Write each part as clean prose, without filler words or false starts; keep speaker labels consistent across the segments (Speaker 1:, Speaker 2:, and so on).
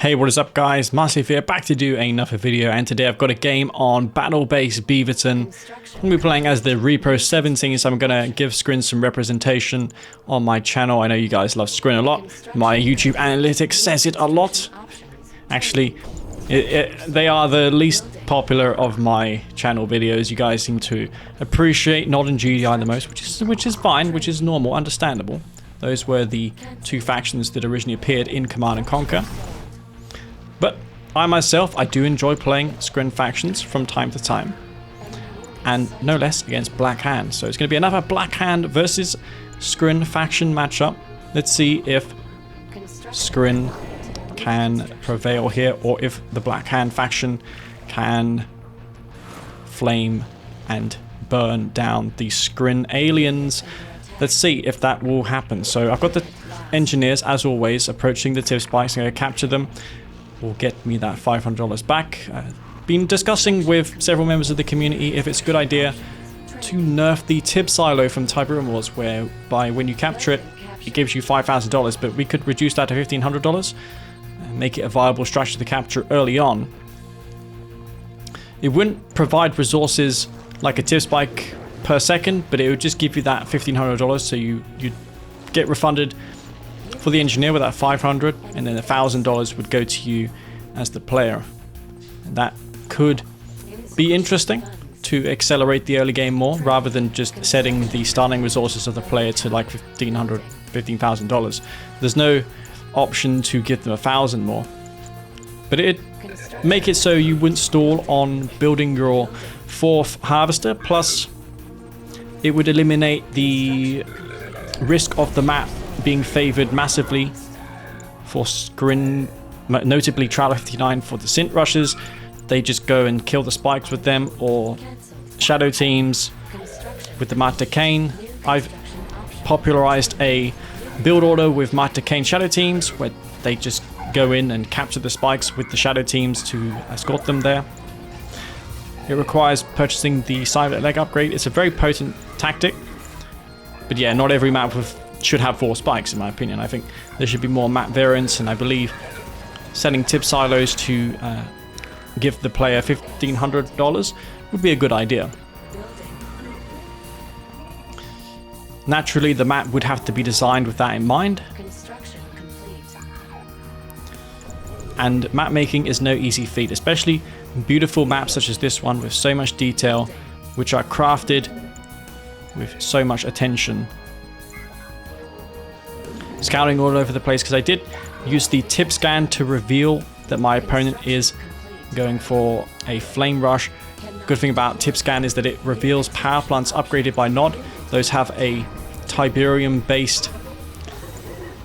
Speaker 1: Hey, what is up guys, Massive here, back to do another video, and today I've got a game on Battle-Based Beaverton. I'm going to be playing as the Repro 17, so I'm going to give Skrin some representation on my channel. I know you guys love Skrin a lot, my YouTube analytics says it a lot. Actually, they are the least popular of my channel videos. You guys seem to appreciate Nod and GDI the most, which is fine, which is normal, understandable. Those were the two factions that originally appeared in Command & Conquer. But I myself, I do enjoy playing Skrin factions from time to time. And no less against Black Hand. So it's going to be another Black Hand versus Skrin faction matchup. Let's see if Skrin can prevail here, or if the Black Hand faction can flame and burn down the Skrin aliens. Let's see if that will happen. So I've got the engineers, as always, approaching the tip spikes. I'm going to capture them. Will get me that $500 back. Been discussing with several members of the community if it's a good idea to nerf the tip silo from Tiberium Wars, whereby when you capture it, it gives you $5,000, but we could reduce that to $1,500 and make it a viable strategy to capture early on. It wouldn't provide resources like a tip spike per second, but it would just give you that $1,500, so you'd get refunded for the engineer with that $500, and then $1,000 would go to you as the player. And that could be interesting to accelerate the early game more, rather than just setting the starting resources of the player to like $15,000. There's no option to give them $1,000 more, but it'd make it so you wouldn't stall on building your fourth harvester. Plus, it would eliminate the risk of the map being favored massively for Skrin, notably Traveler 59 for the Synth Rushers. They just go and kill the spikes with them, or shadow teams with the Master Kane. I've popularized a build order with Master Kane shadow teams where they just go in and capture the spikes with the shadow teams to escort them there. It requires purchasing the Cyber Leg upgrade. It's a very potent tactic, but yeah, not every map should have 4 spikes, in my opinion. I think there should be more map variants, and I believe setting tip silos to give the player $1,500 would be a good idea. Naturally, the map would have to be designed with that in mind. And map making is no easy feat, especially beautiful maps such as this one with so much detail, which are crafted with so much attention. Scouting all over the place, because I did use the tip scan to reveal that my opponent is going for a flame rush. Good thing about tip scan is that it reveals power plants upgraded by Nod. Those have a Tiberium based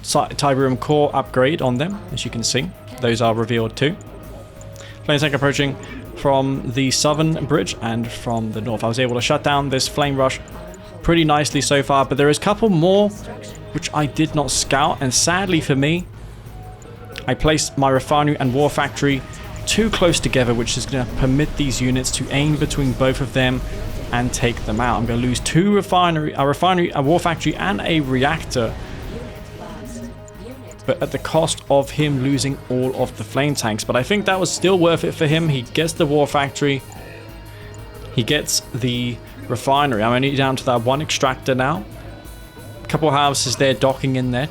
Speaker 1: Tiberium core upgrade on them, as you can see. Those are revealed too. Flame tank approaching from the southern bridge and from the north. I was able to shut down this flame rush pretty nicely so far, but there is a couple more which I did not scout, and sadly for me, I placed my refinery and war factory too close together, which is going to permit these units to aim between both of them and take them out. I'm going to lose a refinery, a war factory, and a reactor, but at the cost of him losing all of the flame tanks. But I think that was still worth it for him. He gets the war factory, he gets the refinery. I'm only down to that one extractor now. A couple of houses there docking in there.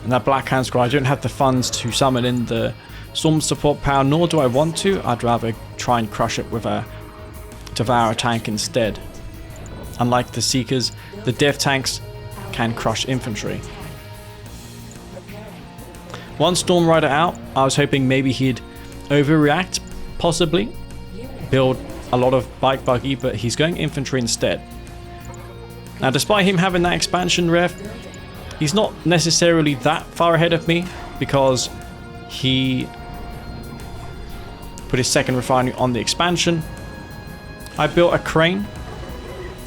Speaker 1: And that Black Hand squad, I don't have the funds to summon in the storm support power, nor do I want to. I'd rather try and crush it with a Devour tank instead. Unlike the Seekers, the Death tanks can crush infantry. One Storm Rider out, I was hoping maybe he'd overreact, possibly build a lot of bike buggy, but he's going infantry instead. Now, despite him having that expansion ref, he's not necessarily that far ahead of me, because he put his second refinery on the expansion. I built a crane.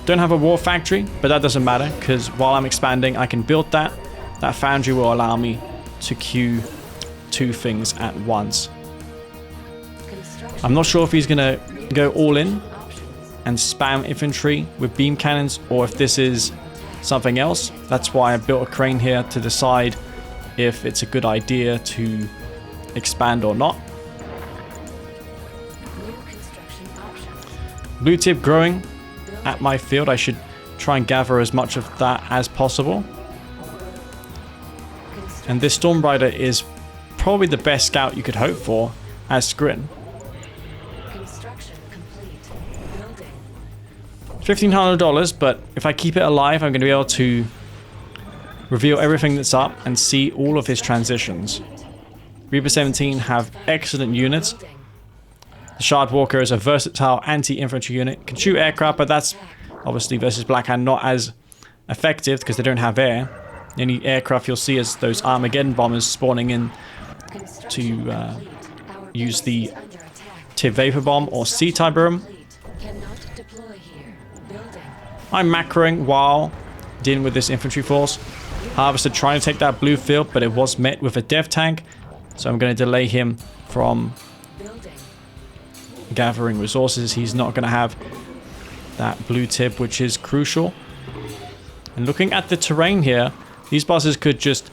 Speaker 1: Don't have a war factory, but that doesn't matter, because while I'm expanding, I can build that. That foundry will allow me to queue 2 things at once. I'm not sure if he's going to go all in and spam infantry with beam cannons, or if this is something else. That's why I built a crane here to decide if it's a good idea to expand or not. Blue tip growing at my field. I should try and gather as much of that as possible. And this Storm Rider is probably the best scout you could hope for as Skrin. $1,500, but if I keep it alive, I'm going to be able to reveal everything that's up and see all of his transitions. Reaper 17 have excellent units. The Shardwalker is a versatile anti-infantry unit. Can shoot aircraft, but that's obviously versus Blackhand not as effective because they don't have air. The only aircraft you'll see is those Armageddon bombers spawning in to use the Tiv Vapor Bomb or C-Type Boom. I'm macroing while dealing with this infantry force. Harvester trying to take that blue field, but it was met with a dev tank. So I'm going to delay him from gathering resources. He's not going to have that blue tip, which is crucial. And looking at the terrain here, these bosses could just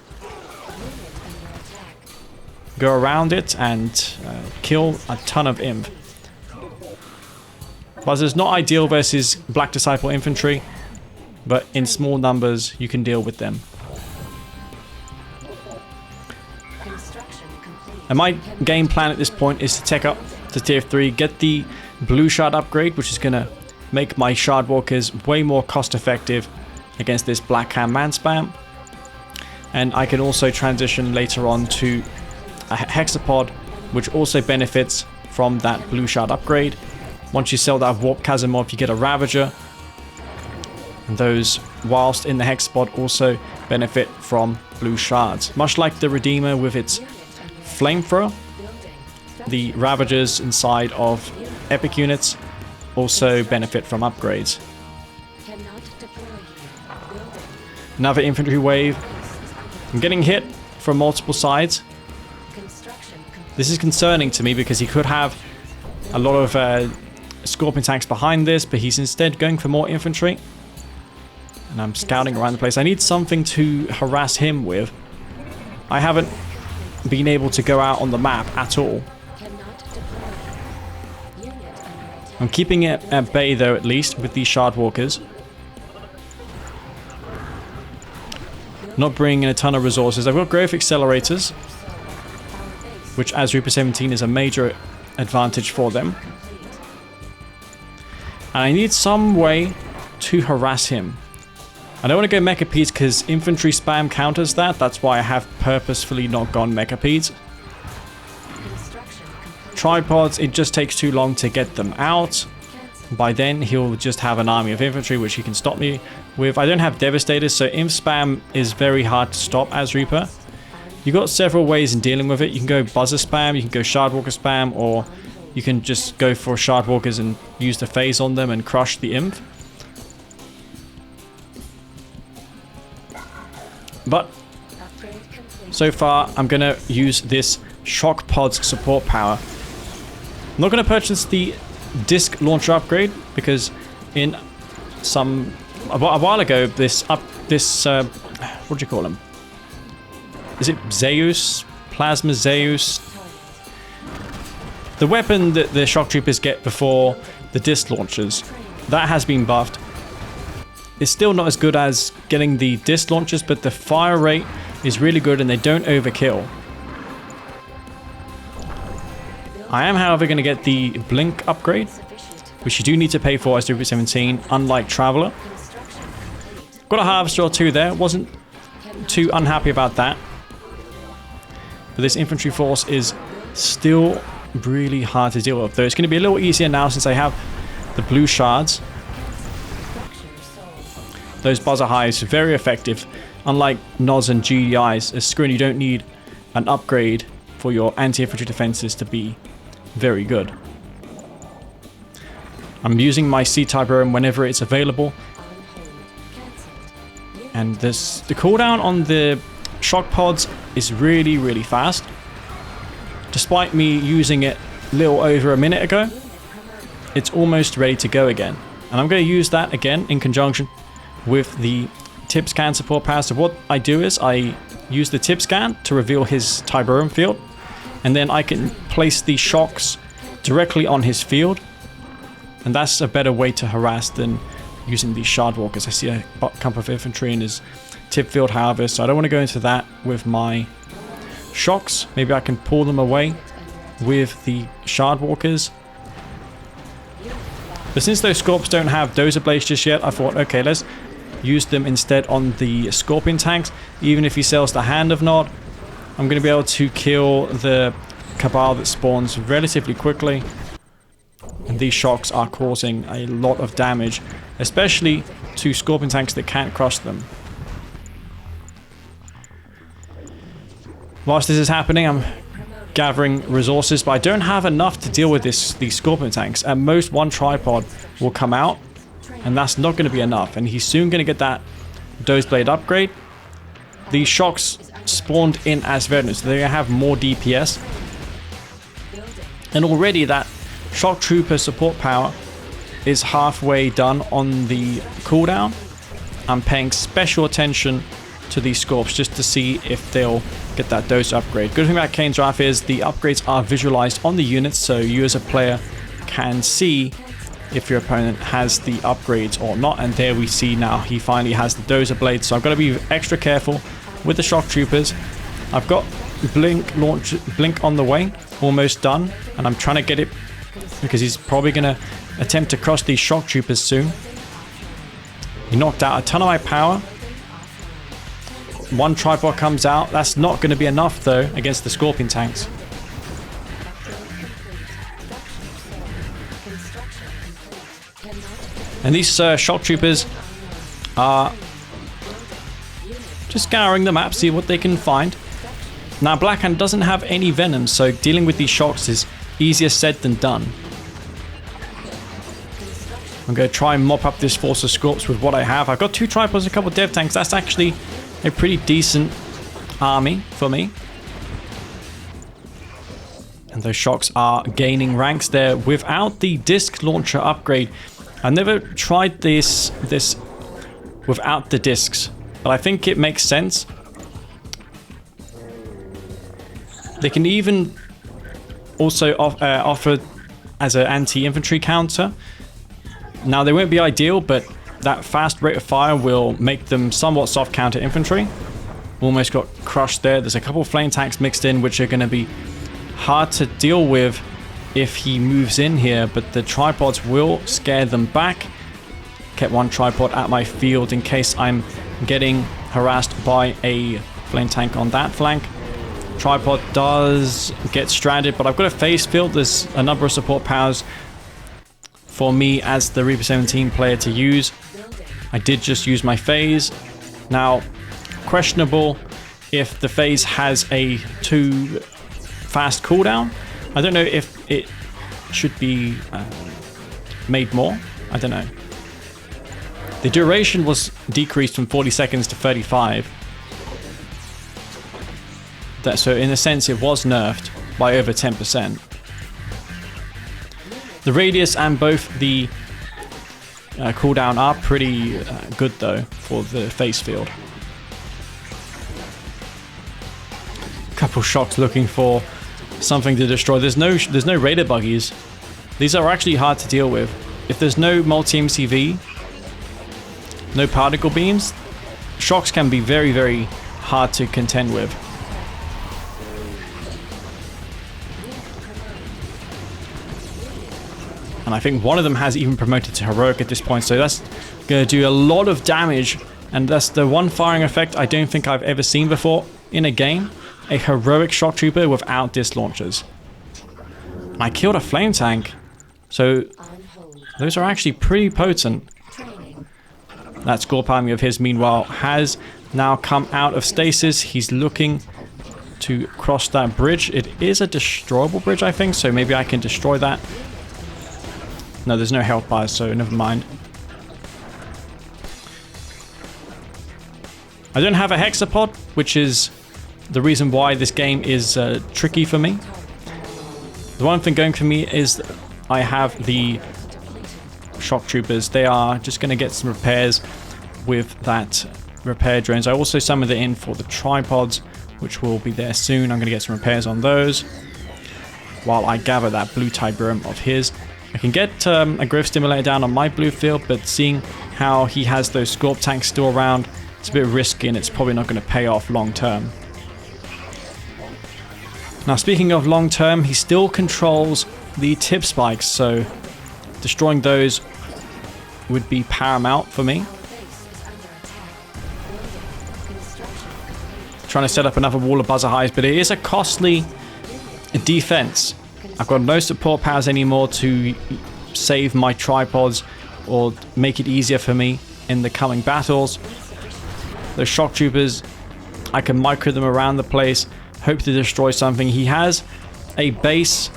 Speaker 1: go around it and kill a ton of imp. Buzzers not ideal versus Black Disciple infantry, but in small numbers you can deal with them. And my game plan at this point is to take up to tier 3, get the blue shard upgrade, which is going to make my shard walkers way more cost effective against this black hand man spam. And I can also transition later on to a hexapod, which also benefits from that blue shard upgrade. Once you sell that warp chasm off, you get a ravager. And those, whilst in the hexapod, also benefit from blue shards. Much like the Redeemer with its flamethrower, the ravagers inside of epic units also benefit from upgrades. Another infantry wave. I'm getting hit from multiple sides. This is concerning to me because he could have a lot of Scorpion tanks behind this, but he's instead going for more infantry. And I'm scouting around the place. I need something to harass him with. I haven't been able to go out on the map at all. I'm keeping it at bay though, at least with these shard walkers. Not bringing in a ton of resources. I've got growth accelerators, which as Reaper 17 is a major advantage for them. And I need some way to harass him. I don't want to go Mechapeds because infantry spam counters that. That's why I have purposefully not gone Mechapeds. Tripods, it just takes too long to get them out. By then, he'll just have an army of infantry, which he can stop me with. I don't have Devastators, so imp spam is very hard to stop as Reaper. You've got several ways in dealing with it. You can go Buzzer spam, you can go Shardwalker spam, or you can just go for Shardwalkers and use the phase on them and crush the imp. But so far, I'm going to use this Shock Pod's support power. I'm not going to purchase the disc launcher upgrade because in a while ago, what do you call him? Is it Zeus? Plasma Zeus? The weapon that the shock troopers get before the disc launchers, that has been buffed. It's still not as good as getting the disc launchers, but the fire rate is really good and they don't overkill. I am, however, going to get the blink upgrade, which you do need to pay for as Reaper 17, unlike Traveler. Got a Harvester or two there, wasn't too unhappy about that. But this infantry force is still really hard to deal with, though it's going to be a little easier now since I have the blue shards. Those buzzer hives are very effective. Unlike Nods and GDIs, as Skrin, you don't need an upgrade for your anti-infantry defenses to be very good. I'm using my C-Type Boom whenever it's available. And the cooldown on the shock pods is really, really fast. Despite me using it a little over a minute ago, it's almost ready to go again. And I'm going to use that again in conjunction with the tip scan support power. So what I do is I use the tip scan to reveal his Tiburon field, and then I can place the shocks directly on his field, and that's a better way to harass than using these shard walkers. I see a clump of infantry in his tip field, however, so I don't want to go into that with my shocks. Maybe I can pull them away with the shard walkers. But since those Scorps don't have Dozer Blades just yet, I thought, okay, let's use them instead on the Scorpion tanks. Even if he sells the Hand of Nod, I'm going to be able to kill the Cabal that spawns relatively quickly. And these shocks are causing a lot of damage, especially to Scorpion tanks that can't crush them. Whilst this is happening, I'm gathering resources, but I don't have enough to deal with these Scorpion tanks. At most, one tripod will come out, and that's not going to be enough. And he's soon going to get that Doze Blade upgrade. These shocks spawned in as veterans, so they're going to have more DPS. And already that Shock Trooper support power is halfway done on the cooldown. I'm paying special attention to these Scorps just to see if they'll get that dose upgrade. Good thing about Kane's Wrath is the upgrades are visualized on the units, so you as a player can see if your opponent has the upgrades or not. And there we see now he finally has the Dozer Blade, so I've got to be extra careful with the Shock Troopers. I've got Blink on the way, almost done, and I'm trying to get it because he's probably going to attempt to cross these Shock Troopers soon. He knocked out a ton of my power. One tripod comes out. That's not going to be enough though against the Scorpion tanks. And these Shock Troopers are just scouring the map, see what they can find. Now Blackhand doesn't have any venom, so dealing with these shocks is easier said than done. I'm going to try and mop up this force of Scorps with what I have. I've got 2 tripods and a couple of dev tanks. That's actually a pretty decent army for me. And those shocks are gaining ranks there without the disc launcher upgrade. I've never tried this without the discs, but I think it makes sense. They can even also offer as an anti-infantry counter. Now they won't be ideal, but that fast rate of fire will make them somewhat soft counter infantry. Almost got crushed there. There's a couple of flame tanks mixed in, which are going to be hard to deal with if he moves in here, but the tripods will scare them back. Kept one tripod at my field in case I'm getting harassed by a flame tank on that flank. Tripod does get stranded, but I've got a phase field. There's a number of support powers for me as the Reaper 17 player to use. I did just use my phase. Now, questionable if the phase has a too fast cooldown. I don't know if it should be made more. I don't know. The duration was decreased from 40 seconds to 35. So in a sense it was nerfed by over 10%. The radius and both the cooldown are pretty good though for the face field. Couple shocks looking for something to destroy. There's no raider buggies. These are actually hard to deal with. If there's no multi-MCV, no particle beams, shocks can be very, very hard to contend with. And I think one of them has even promoted to heroic at this point, so that's going to do a lot of damage. And that's the one firing effect I don't think I've ever seen before in a game. A heroic shock trooper without disc launchers. And I killed a flame tank, so those are actually pretty potent. That Scorp army of his, meanwhile, has now come out of stasis. He's looking to cross that bridge. It is a destroyable bridge, I think, so maybe I can destroy that. No, there's no health bars, so never mind. I don't have a hexapod, which is the reason why this game is tricky for me. The one thing going for me is I have the shock troopers. They are just going to get some repairs with that repair drones. I also summoned it in for the tripods, which will be there soon. I'm going to get some repairs on those while I gather that blue Tiberium of his. I can get a growth stimulator down on my blue field, but seeing how he has those Scorp tanks still around, it's a bit risky and it's probably not going to pay off long term. Now, speaking of long term, he still controls the tip spikes, so destroying those would be paramount for me. Trying to set up another wall of buzzer highs, but it is a costly defense. I've got no support powers anymore to save my tripods or make it easier for me in the coming battles. Those shock troopers, I can micro them around the place, hope to destroy something. He has a base.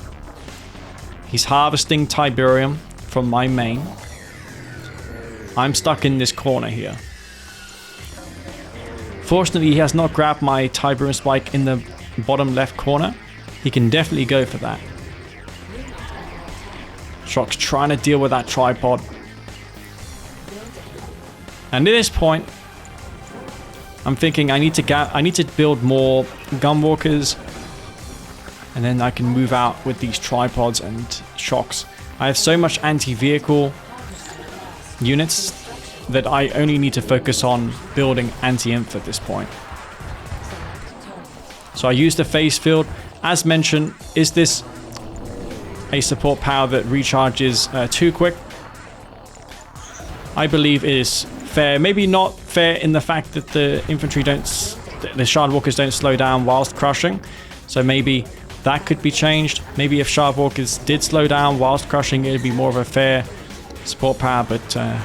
Speaker 1: He's harvesting Tiberium from my main. I'm stuck in this corner here. Fortunately, he has not grabbed my Tiberium spike in the bottom left corner. He can definitely go for that. Shock's trying to deal with that tripod. And at this point, I'm thinking I need to build more gunwalkers, and then I can move out with these tripods and shocks. I have so much anti-vehicle units that I only need to focus on building anti-inf at this point. So I use the phase field. As mentioned, is this a support power that recharges too quick? I believe it is fair. Maybe not fair in the fact that the infantry the shard walkers don't slow down whilst crushing. So maybe that could be changed. Maybe if shard walkers did slow down whilst crushing, it would be more of a fair support power, but I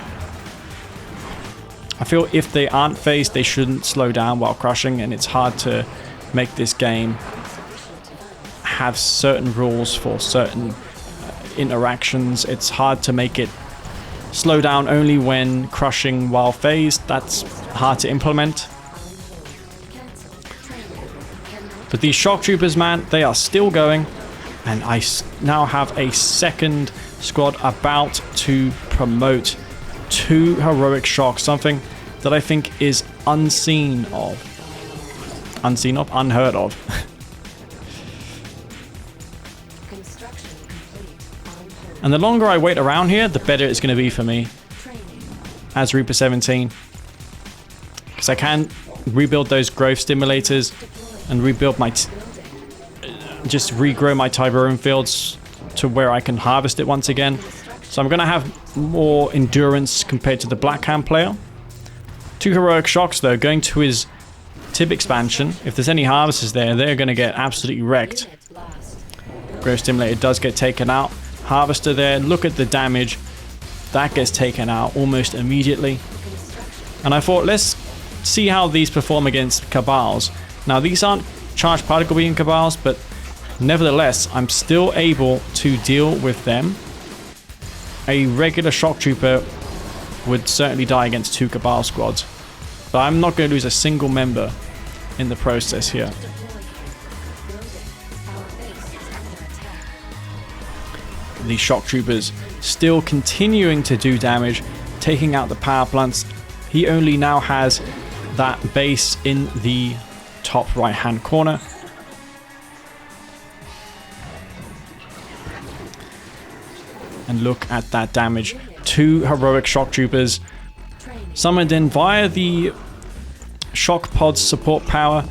Speaker 1: feel if they aren't phased, they shouldn't slow down while crushing, and it's hard to make this game have certain rules for certain interactions. It's hard to make it slow down only when crushing while phased. That's hard to implement. But these shock troopers, man, they are still going, and I now have a second squad about to promote 2 heroic shocks, something that I think is unheard of. And the longer I wait around here, the better it's going to be for me as Reaper 17, because I can rebuild those growth stimulators and rebuild my just regrow my Tiberium fields to where I can harvest it once again. So I'm going to have more endurance compared to the Black Hand player. 2 heroic shocks though, going to his tip expansion. If there's any harvesters there, they're going to get absolutely wrecked. Growth stimulator does get taken out. Harvester there, look at the damage. That gets taken out almost immediately. And I thought, let's see how these perform against Cabals. Now, these aren't charged particle beam Cabals, but nevertheless, I'm still able to deal with them. A regular shock trooper would certainly die against 2 Cabal squads. But I'm not going to lose a single member in the process here. The shock troopers still continuing to do damage, taking out the power plants. He only now has that base in the top right hand corner. And look at that damage. 2 heroic shock troopers summoned in via the shock pod support power.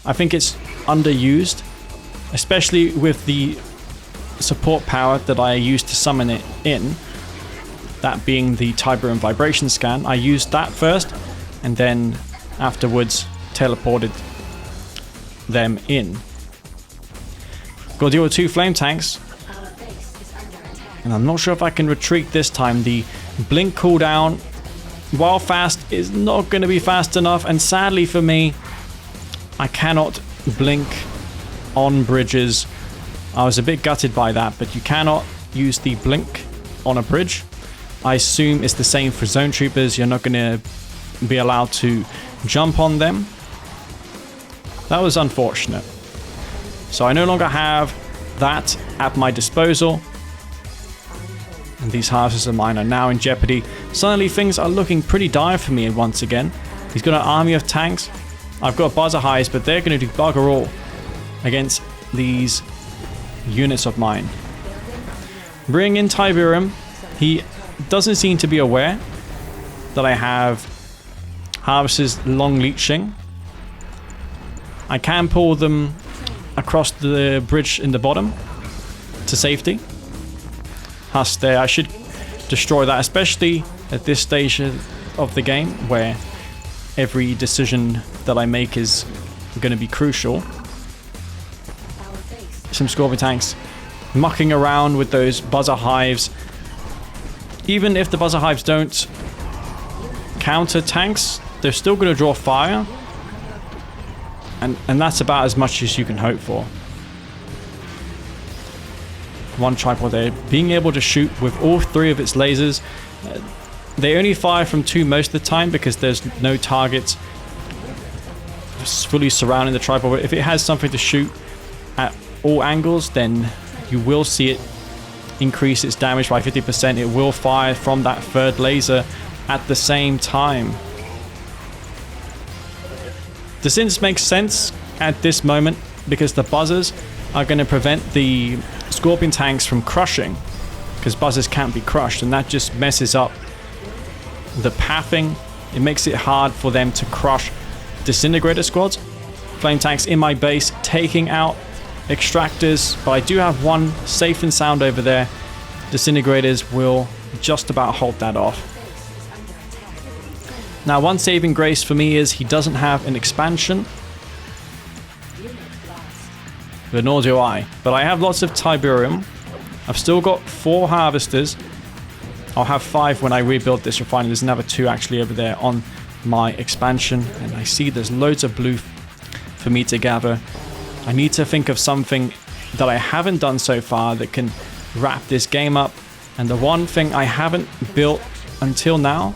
Speaker 1: I think it's underused, especially with the support power that I used to summon it in, that being the Tiberium vibration scan. I used that first and then afterwards teleported them in. Got to deal with 2 flame tanks, and I'm not sure if I can retreat this time. The blink cooldown, while fast, is not going to be fast enough, and sadly for me, I cannot blink on bridges. I was a bit gutted by that, but you cannot use the blink on a bridge. I assume it's the same for zone troopers. You're not going to be allowed to jump on them. That was unfortunate. So I no longer have that at my disposal. And these harvests of mine are now in jeopardy. Suddenly things are looking pretty dire for me once again. He's got an army of tanks. I've got buzzer highs, but they're going to do bugger all against these units of mine. Bring in Tiberium. He doesn't seem to be aware that I have harvesters long leeching. I can pull them across the bridge in the bottom to safety. Husk there. I should destroy that, especially at this stage of the game where every decision that I make is going to be crucial. Some Scorpion tanks mucking around with those buzzer hives. Even if the buzzer hives don't counter tanks, they're still going to draw fire. And that's about as much as you can hope for. One tripod there, being able to shoot with all 3 of its lasers. They only fire from 2 most of the time because there's no targets fully surrounding the tripod. But if it has something to shoot at all angles, then you will see it increase its damage by 50%. It will fire from that 3rd laser at the same time. The Synths makes sense at this moment because the buzzers are going to prevent the Scorpion tanks from crushing, because buzzers can't be crushed, and that just messes up the pathing. It makes it hard for them to crush disintegrator squads. Flame tanks in my base taking out extractors, but I do have one safe and sound over there. Disintegrators will just about hold that off. Now, one saving grace for me is he doesn't have an expansion, but nor do I. But I have lots of Tiberium. I've still got 4 harvesters. I'll have 5 when I rebuild this refinery. There's another 2 actually over there on my expansion, and I see there's loads of blue for me to gather. I need to think of something that I haven't done so far that can wrap this game up. And the one thing I haven't built until now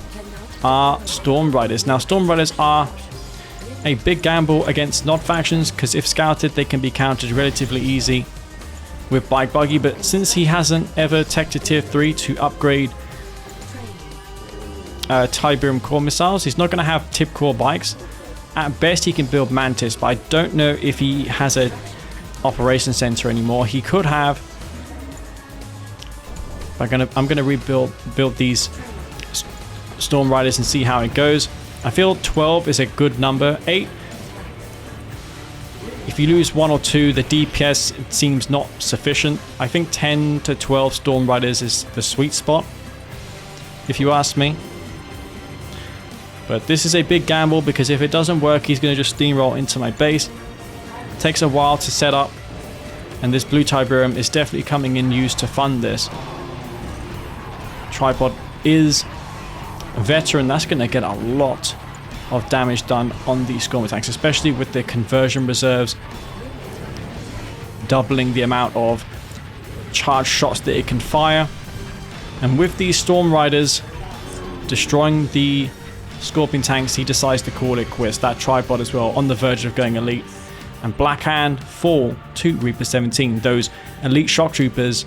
Speaker 1: are Storm Riders. Now, Storm Riders are a big gamble against Nod factions because if scouted, they can be countered relatively easy with Bike Buggy. But since he hasn't ever tech to tier 3 to upgrade Tiberium core missiles, he's not going to have tip core bikes. At best, he can build Mantis, but I don't know if he has a operation center anymore. He could have. I'm gonna build these Storm Riders and see how it goes. I feel 12 is a good number. 8, if you lose 1 or 2, the DPS it seems not sufficient. I think 10 to 12 Storm Riders is the sweet spot, if you ask me. But this is a big gamble because if it doesn't work, he's going to just steamroll into my base. It takes a while to set up, and this blue Tiberium is definitely coming in used to fund this. Tripod is veteran. That's going to get a lot of damage done on these Scorpion tanks, especially with the conversion reserves, doubling the amount of charged shots that it can fire. And with these Storm Riders destroying the Scorpion tanks, he decides to call it quits. That tripod as well on the verge of going elite. And Black Hand fall to Reaper 17. Those elite shock troopers,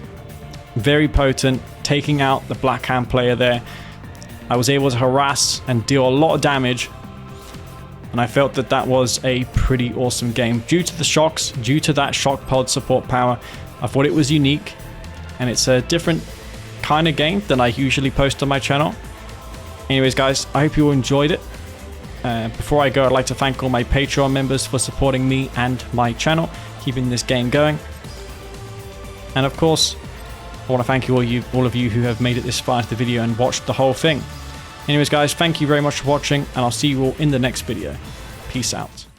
Speaker 1: very potent, taking out the Black Hand player there. I was able to harass and deal a lot of damage, and I felt that that was a pretty awesome game. Due to the shocks, due to that shock pod support power, I thought it was unique, and it's a different kind of game than I usually post on my channel. Anyways, guys, I hope you all enjoyed it. Before I go, I'd like to thank all my Patreon members for supporting me and my channel, keeping this game going. And of course, I want to thank all of you who have made it this far into the video and watched the whole thing. Anyways, guys, thank you very much for watching, and I'll see you all in the next video. Peace out.